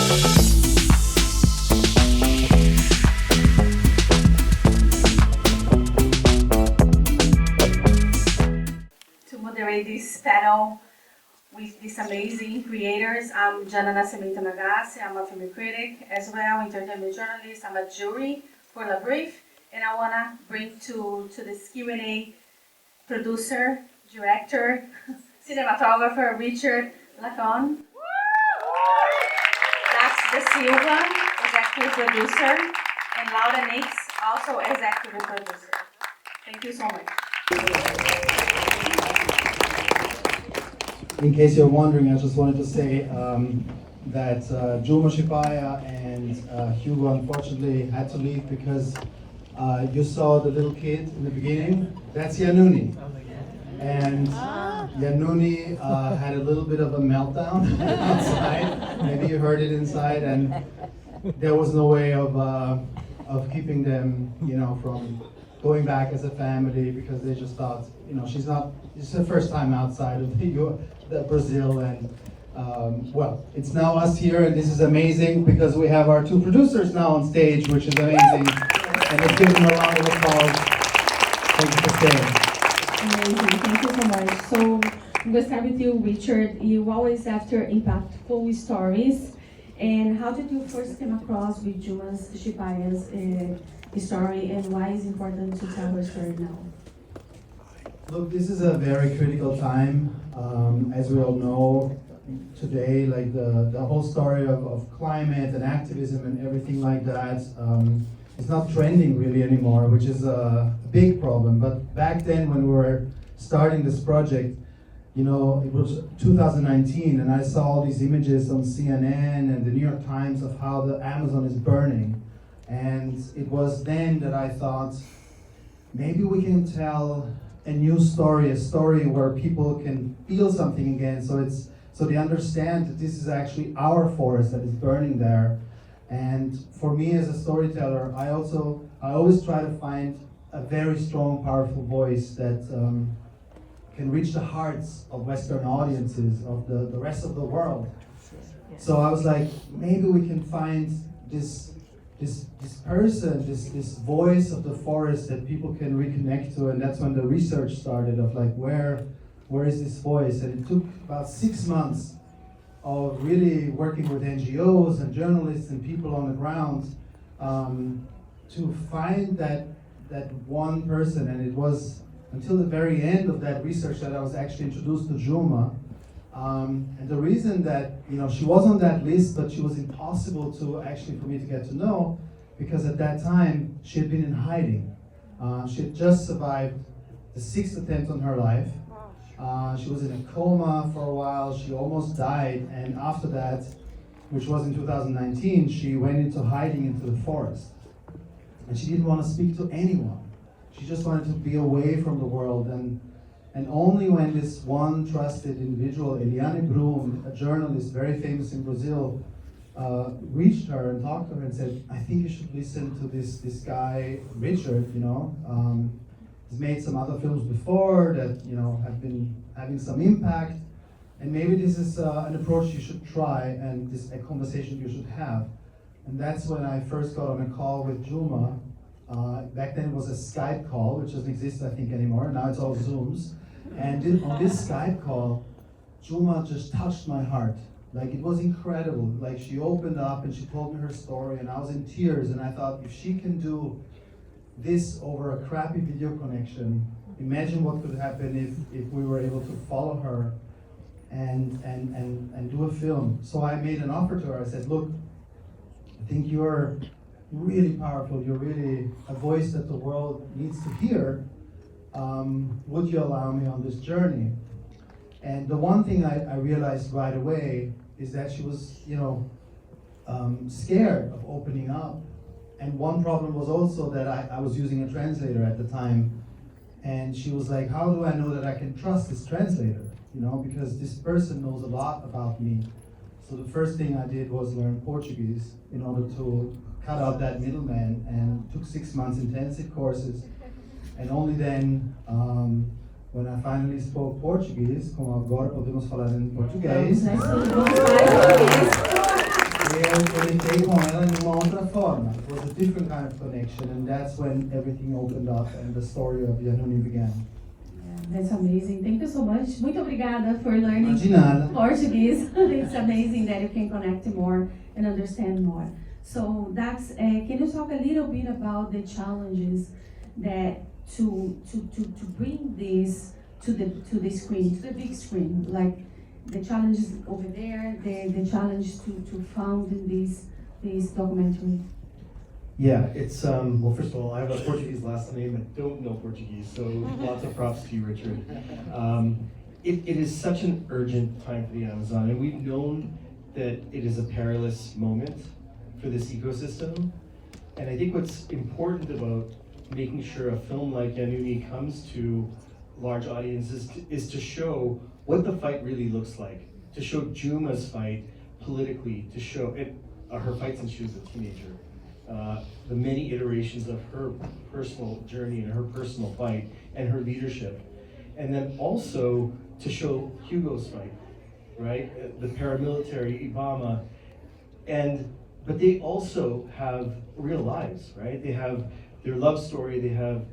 To moderate this panel with these amazing creators, I'm Jana N Nagase. I'm a film critic as well, entertainment journalist. I'm a jury for LABRFF, and I want to bring to this Q&A producer, director, cinematographer Richard Ladkani, Dax Dasilva, executive producer, and Laura Nix, also executive producer. Thank you so much. In case you're wondering, I just wanted to say that Juma Shipaya and Hugo unfortunately had to leave because you saw the little kid in the beginning. That's Yanuni. And Yanuni had a little bit of a meltdown outside. Maybe you heard it inside, and there was no way of keeping them, from going back as a family, because they just thought, it's her first time outside of the Brazil, and well, it's now us here, and this is amazing because we have our two producers now on stage, which is amazing. And let's give them a round of applause. Thank you for staying. Amazing, thank you so much. So I'm going to start with you, Richard. You always after impactful stories. And how did you first come across with Juma Shipaya's story, and why is it important to tell her story now? Look, this is a very critical time. As we all know, today, like the whole story of climate and activism and everything like that, it's not trending really anymore, which is a big problem. But back then, when we were starting this project, it was 2019, and I saw all these images on CNN and the New York Times of how the Amazon is burning. And it was then that I thought, maybe we can tell a new story, a story where people can feel something again, so they understand that this is actually our forest that is burning there. And for me as a storyteller, I always try to find a very strong, powerful voice that can reach the hearts of Western audiences, of the rest of the world. So I was like, maybe we can find this person, this voice of the forest that people can reconnect to, and that's when the research started of like, where is this voice? And it took about 6 months of really working with NGOs and journalists and people on the ground to find that one person. And it was until the very end of that research that I was actually introduced to Juma. And the reason that she was on that list, but she was impossible to actually for me to get to know, because at that time she had been in hiding. She had just survived the 6th attempt on her life. She was in a coma for a while. She almost died, and after that, which was in 2019, she went into hiding into the forest. And she didn't want to speak to anyone. She just wanted to be away from the world. And only when this one trusted individual, Eliane Brum, a journalist very famous in Brazil, reached her and talked to her and said, I think you should listen to this guy, Richard, he's made some other films before that, have been having some impact, and maybe this is an approach you should try, and this a conversation you should have. And that's when I first got on a call with Juma. Back then it was a Skype call, which doesn't exist, I think, anymore. Now it's all Zooms. And on this Skype call, Juma just touched my heart. Like, it was incredible. Like, she opened up and she told me her story, and I was in tears, and I thought, if she can do this over a crappy video connection, imagine what could happen if we were able to follow her and do a film. So I made an offer to her. I said, look, I think you're really powerful. You're really a voice that the world needs to hear. Would you allow me on this journey? And the one thing I realized right away is that she was, scared of opening up. And one problem was also that I was using a translator at the time. And she was like, how do I know that I can trust this translator? Because this person knows a lot about me. So the first thing I did was learn Portuguese in order to cut out that middleman, and took 6 months intensive courses. And only then, when I finally spoke Portuguese, como agora podemos falar em português, eu entrei com ela em uma outra forma. It was a different kind of connection, and that's when everything opened up and the story of Yanuni began. That's amazing. Thank you so much. Muito obrigada for learning De nada. Portuguese. It's amazing that you can connect more and understand more. So Dax, can you talk a little bit about the challenges that to bring this to the screen, to the big screen, like the challenges over there, the challenge to found in this documentary? Yeah, it's, well, first of all, I have a Portuguese last name and don't know Portuguese, so lots of props to you, Richard. It is such an urgent time for the Amazon, and we've known that it is a perilous moment for this ecosystem. And I think what's important about making sure a film like Yanuni comes to large audiences is to show what the fight really looks like, to show Juma's fight politically, to show it, her fight since she was a teenager. The many iterations of her personal journey and her personal fight and her leadership. And then also to show Hugo's fight, right? The paramilitary, Ibama. But they also have real lives, right? They have their love story, they have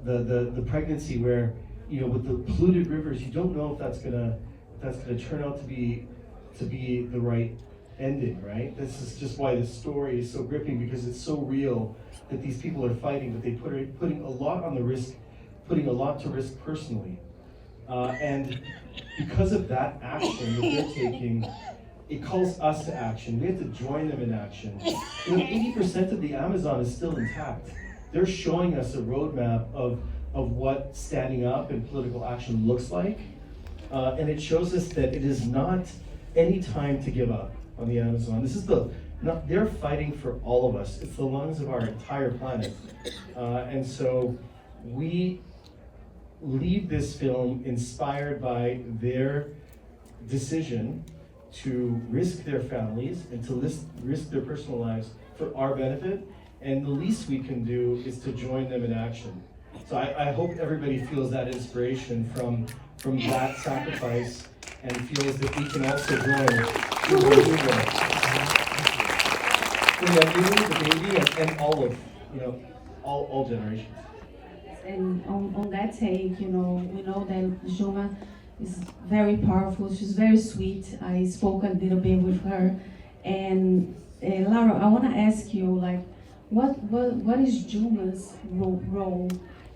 the pregnancy where, you know, with the polluted rivers, you don't know if that's gonna turn out to be the right ending, right? This is just why this story is so gripping, because it's so real that these people are fighting, that they putting a lot on the risk, putting a lot to risk personally. And because of that action that they're taking, it calls us to action. We have to join them in action. You know, 80% of the Amazon is still intact. They're showing us a roadmap of what standing up and political action looks like. And it shows us that it is not any time to give up on the Amazon. This is they're fighting for all of us. It's the lungs of our entire planet. And so we leave this film inspired by their decision to risk their families and to risk their personal lives for our benefit. And the least we can do is to join them in action. So I hope everybody feels that inspiration from that sacrifice and feels that we can also join the baby and all of, you know, all generations. And on that take, you know, we know that Juma is very powerful. She's very sweet. I spoke a little bit with her. And Laura, I want to ask you, like, what is Juma's role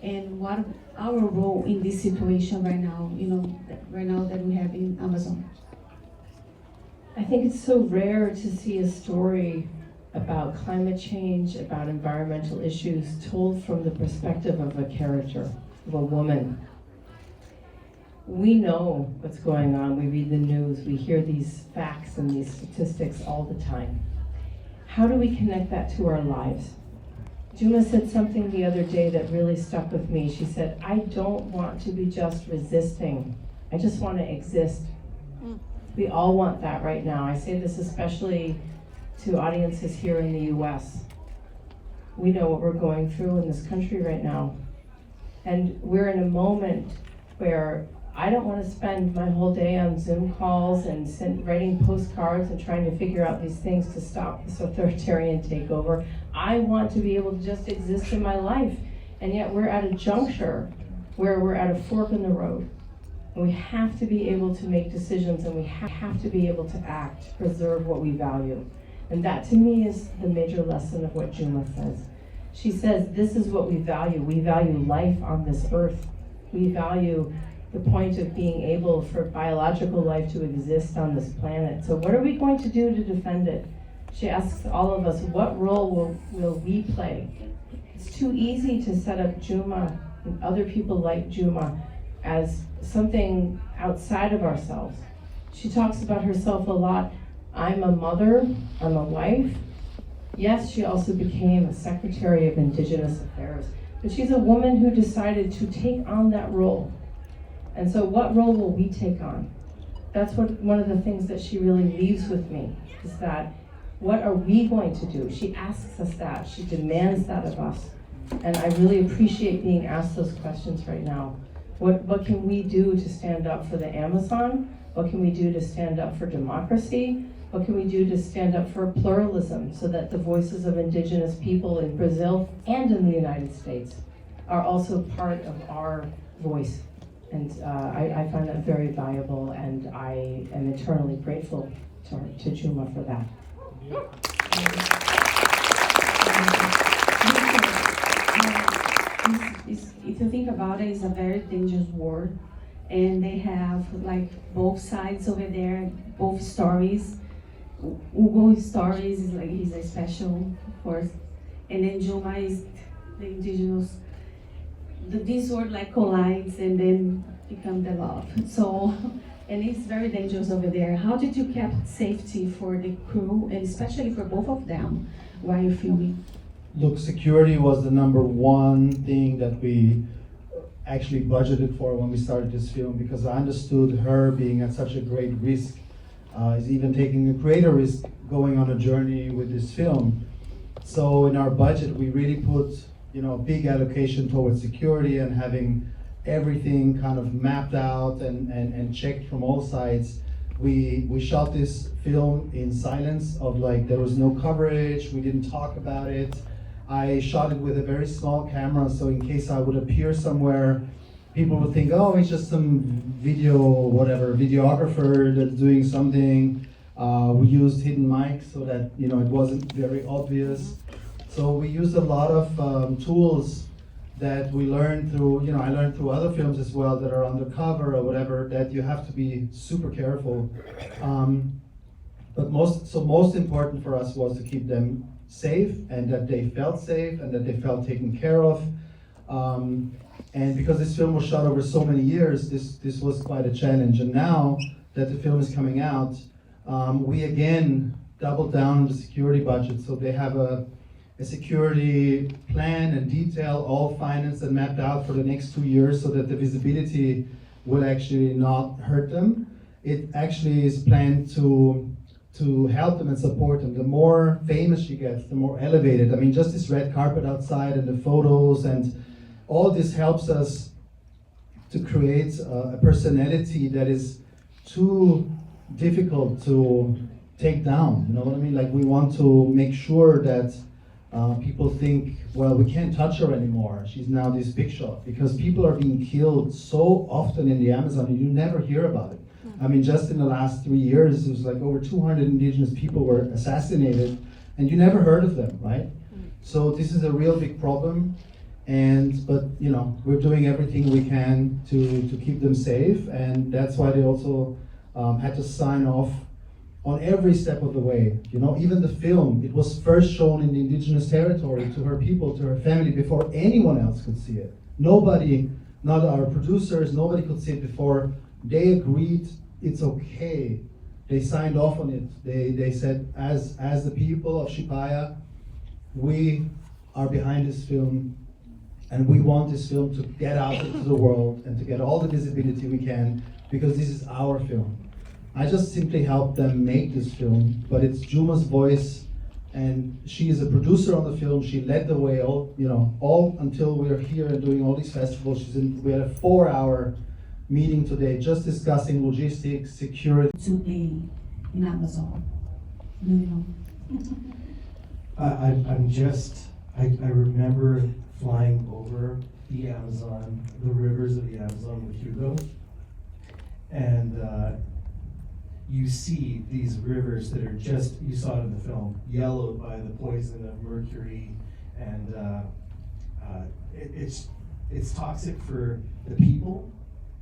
and what our role in this situation right now, you know, right now that we have in Amazon? I think it's so rare to see a story about climate change, about environmental issues, told from the perspective of a character, of a woman. We know what's going on. We read the news. We hear these facts and these statistics all the time. How do we connect that to our lives? Juma said something the other day that really stuck with me. She said, I don't want to be just resisting. I just want to exist. We all want that right now. I say this especially to audiences here in the US. We know what we're going through in this country right now. And we're in a moment where I don't want to spend my whole day on Zoom calls and writing postcards and trying to figure out these things to stop this authoritarian takeover. I want to be able to just exist in my life. And yet we're at a juncture where we're at a fork in the road. And we have to be able to make decisions, and we have to be able to act, to preserve what we value. And that to me is the major lesson of what Juma says. She says, this is what we value. We value life on this earth. We value the point of being able for biological life to exist on this planet. So what are we going to do to defend it? She asks all of us, what role will we play? It's too easy to set up Juma and other people like Juma as something outside of ourselves. She talks about herself a lot. I'm a mother, I'm a wife. Yes, she also became a Secretary of Indigenous Affairs, but she's a woman who decided to take on that role. And so what role will we take on? That's one of the things that she really leaves with me, is that what are we going to do? She asks us that, she demands that of us. And I really appreciate being asked those questions right now. What can we do to stand up for the Amazon? What can we do to stand up for democracy? What can we do to stand up for pluralism so that the voices of indigenous people in Brazil and in the United States are also part of our voice? And I find that very valuable, and I am eternally grateful to Juma for that. If you think about it, it's a very dangerous war, and they have like both sides over there, both stories. Hugo's stories is like he's a special, of course, and then Juma is the indigenous. This word like collides and then become the love. So, and it's very dangerous over there. How did you keep safety for the crew and especially for both of them while you're filming? Look, security was the number one thing that we actually budgeted for when we started this film, because I understood her being at such a great risk, is even taking a greater risk going on a journey with this film. So in our budget, we really put a big allocation towards security and having everything kind of mapped out and checked from all sides. We shot this film in silence of there was no coverage, we didn't talk about it. I shot it with a very small camera, so in case I would appear somewhere, people would think, oh, it's just some videographer that's doing something. We used hidden mics so that it wasn't very obvious. So we used a lot of tools that we learned through, I learned through other films as well that are undercover or whatever, that you have to be super careful. But most important for us was to keep them safe, and that they felt safe and that they felt taken care of. And because this film was shot over so many years, this was quite a challenge. And now that the film is coming out, we again doubled down on the security budget. So they have a security plan and detail, all financed and mapped out for the next 2 years so that the visibility will actually not hurt them. It actually is planned to help them and support them. The more famous she gets, the more elevated. I mean, just this red carpet outside and the photos and all this helps us to create a personality that is too difficult to take down. You know what I mean? Like, we want to make sure that people think, well, we can't touch her anymore. She's now this big shot, because people are being killed so often in the Amazon and you never hear about it. I mean, just in the last 3 years, it was like over 200 indigenous people were assassinated and you never heard of them, right? So this is a real big problem. But we're doing everything we can to keep them safe, and that's why they also had to sign off on every step of the way. Even the film, it was first shown in the indigenous territory to her people, to her family, before anyone else could see it. Nobody, not our producers, nobody could see it before they agreed it's okay. They signed off on it. They said, as the people of Shipaya, we are behind this film, and we want this film to get out into the world and to get all the visibility we can, because this is our film. I just simply helped them make this film, but it's Juma's voice, and she is a producer on the film. She led the way all until we're here and doing all these festivals. We had a 4-hour meeting today just discussing logistics, security. To be in Amazon. I remember flying over the Amazon, the rivers of the Amazon with Hugo, and you see these rivers that are just, you saw it in the film, yellowed by the poison of mercury, and it's toxic for the people,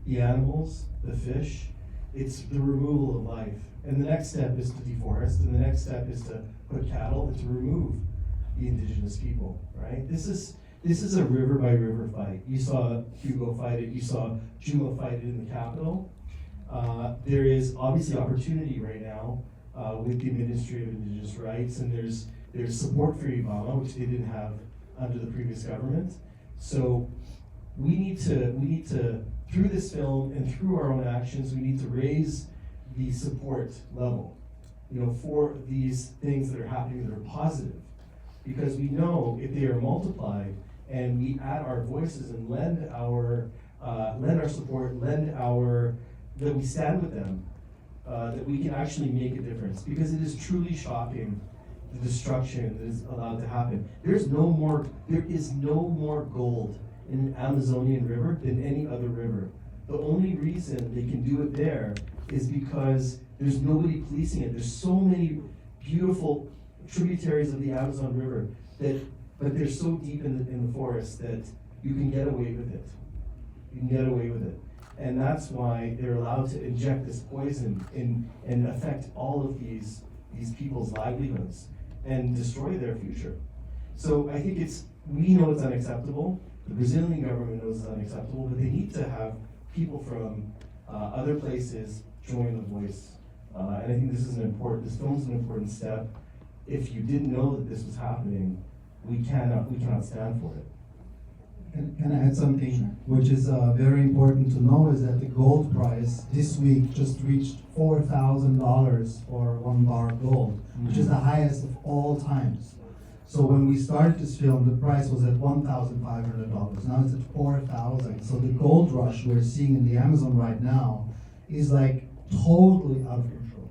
the animals, the fish. It's the removal of life. And the next step is to deforest, and the next step is to put cattle and to remove the indigenous people, right? This is a river by river fight. You saw Hugo fight it, you saw Juma fight it in the Capitol. There is obviously opportunity right now with the Ministry of Indigenous Rights, and there's support for Ibama, which they didn't have under the previous government. So we need to, through this film and through our own actions, we need to raise the support level, for these things that are happening that are positive. Because we know if they are multiplied and we add our voices and lend our support, that we stand with them, that we can actually make a difference, because it is truly shocking the destruction that is allowed to happen. There is no more gold in the Amazonian river than any other river. The only reason they can do it there is because there's nobody policing it. There's so many beautiful tributaries of the Amazon River but they're so deep in the forest that you can get away with it. You can get away with it. And that's why they're allowed to inject this poison and affect all of these people's livelihoods and destroy their future. So I think we know it's unacceptable. The Brazilian government knows it's unacceptable, but they need to have people from other places join the voice. And I think this film's an important step. If you didn't know that this was happening, we cannot stand for it. Can I add something which is very important to know, is that the gold price this week just reached $4,000 for 1 bar of gold, which is the highest of all times. So when we started this film, the price was at $1,500. Now it's at $4,000. So the gold rush we're seeing in the Amazon right now is like totally out of control.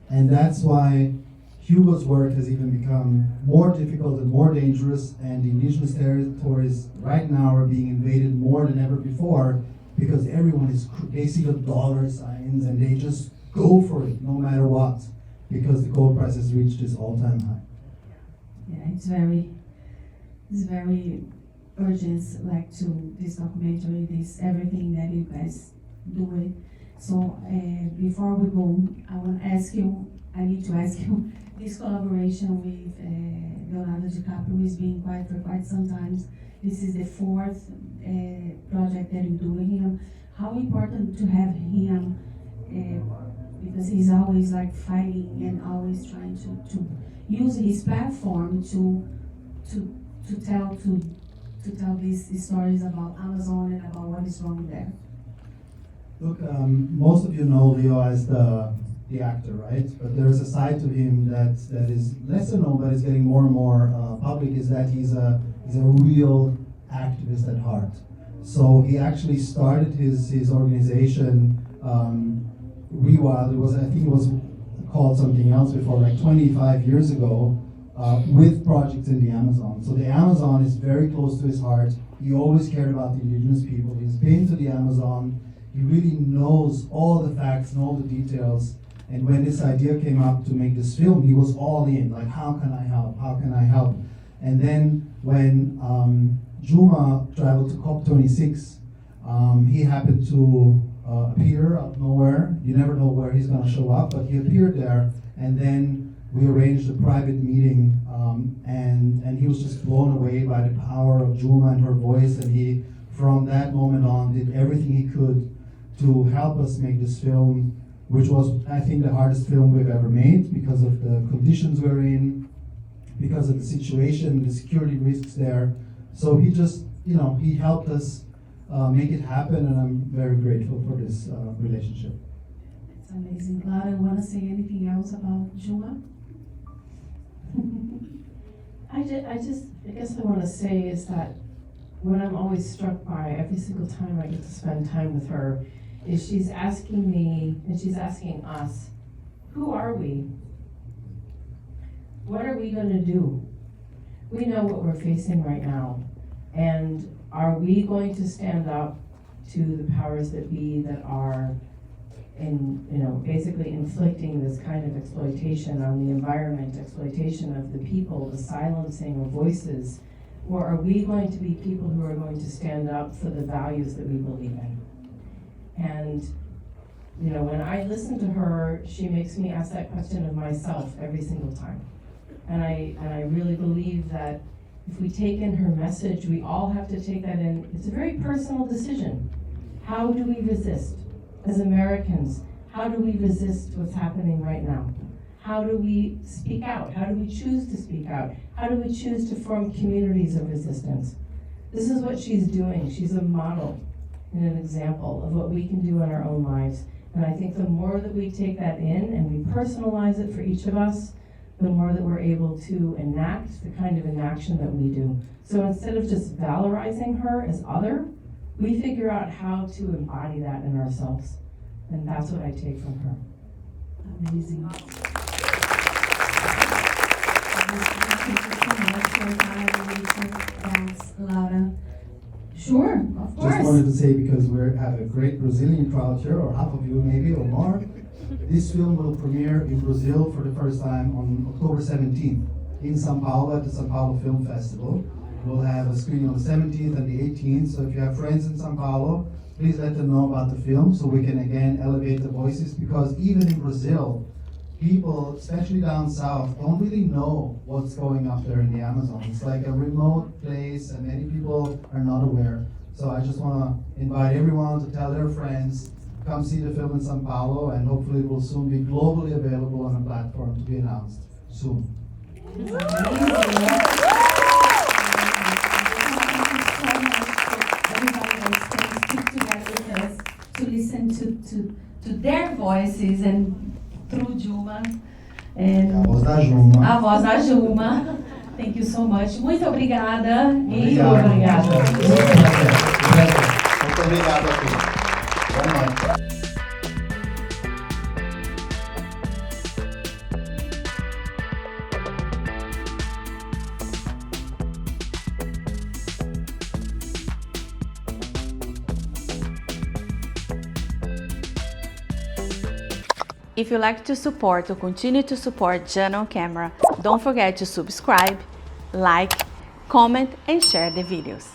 And that's why Hugo's work has even become more difficult and more dangerous, and the indigenous territories right now are being invaded more than ever before, because everyone they see the dollar signs and they just go for it no matter what, because the gold price has reached its all-time high. Yeah, it's very urgent, like, to this documentary, this everything that you guys do it. So before we go, I need to ask you, this collaboration with Leonardo DiCaprio is being for quite some time. This is the 4th project that you do with him. How important to have him, because he's always like fighting and always trying to use his platform to tell these stories about Amazon and about what is wrong there. Look, most of you know Leo as the actor, right? But there's a side to him that is lesser known, but is getting more and more public, is that he's a real activist at heart. So he actually started his organization, Rewild. I think it was called something else before, like 25 years ago, with projects in the Amazon. So the Amazon is very close to his heart. He always cared about the indigenous people. He's been to the Amazon. He really knows all the facts and all the details. And when this idea came up to make this film, he was all in, like, how can I help? How can I help? And then when Juma traveled to COP26, he happened to appear out of nowhere. You never know where he's gonna show up, but he appeared there, and then we arranged a private meeting, and he was just blown away by the power of Juma and her voice, and he, from that moment on, did everything he could to help us make this film, which was, I think, the hardest film we've ever made because of the conditions we're in, because of the situation, the security risks there. So he just, he helped us make it happen, and I'm very grateful for this relationship. It's amazing. Laura, want to say anything else about Juma? I guess I want to say is that what I'm always struck by every single time I get to spend time with her is she's asking me, and she's asking us, who are we? What are we going to do? We know what we're facing right now, and are we going to stand up to the powers that be that are basically inflicting this kind of exploitation on the environment, exploitation of the people, the silencing of voices? Or are we going to be people who are going to stand up for the values that we believe in? And when I listen to her, she makes me ask that question of myself every single time. And I really believe that if we take in her message, we all have to take that in. It's a very personal decision. How do we resist? As Americans, how do we resist what's happening right now? How do we speak out? How do we choose to speak out? How do we choose to form communities of resistance? This is what she's doing. She's a model and an example of what we can do in our own lives. And I think the more that we take that in and we personalize it for each of us, the more that we're able to enact the kind of inaction that we do. So instead of just valorizing her as other, we figure out how to embody that in ourselves. And that's what I take from her. Amazing. Thank you so much for your time, Richard. Thanks, Laura. Sure, of course. Just wanted to say, because we have a great Brazilian crowd here, or half of you maybe, or more, this film will premiere in Brazil for the first time on October 17th in São Paulo at the São Paulo Film Festival. We'll have a screening on the 17th and the 18th, so if you have friends in São Paulo, please let them know about the film so we can again elevate the voices, because even in Brazil, people, especially down south, don't really know what's going up there in the Amazon. It's like a remote place and many people are not aware. So I just want to invite everyone to tell their friends, come see the film in São Paulo, and hopefully it will soon be globally available on a platform to be announced soon. To listen to their voices and through Juma. And A voz da Juma. a voz da Juma. Thank you so much. Muito obrigada. E Obrigado. obrigada. Muito obrigado aqui. Boa noite. If you like to support or continue to support Jana on Camera, don't forget to subscribe, like, comment and share the videos.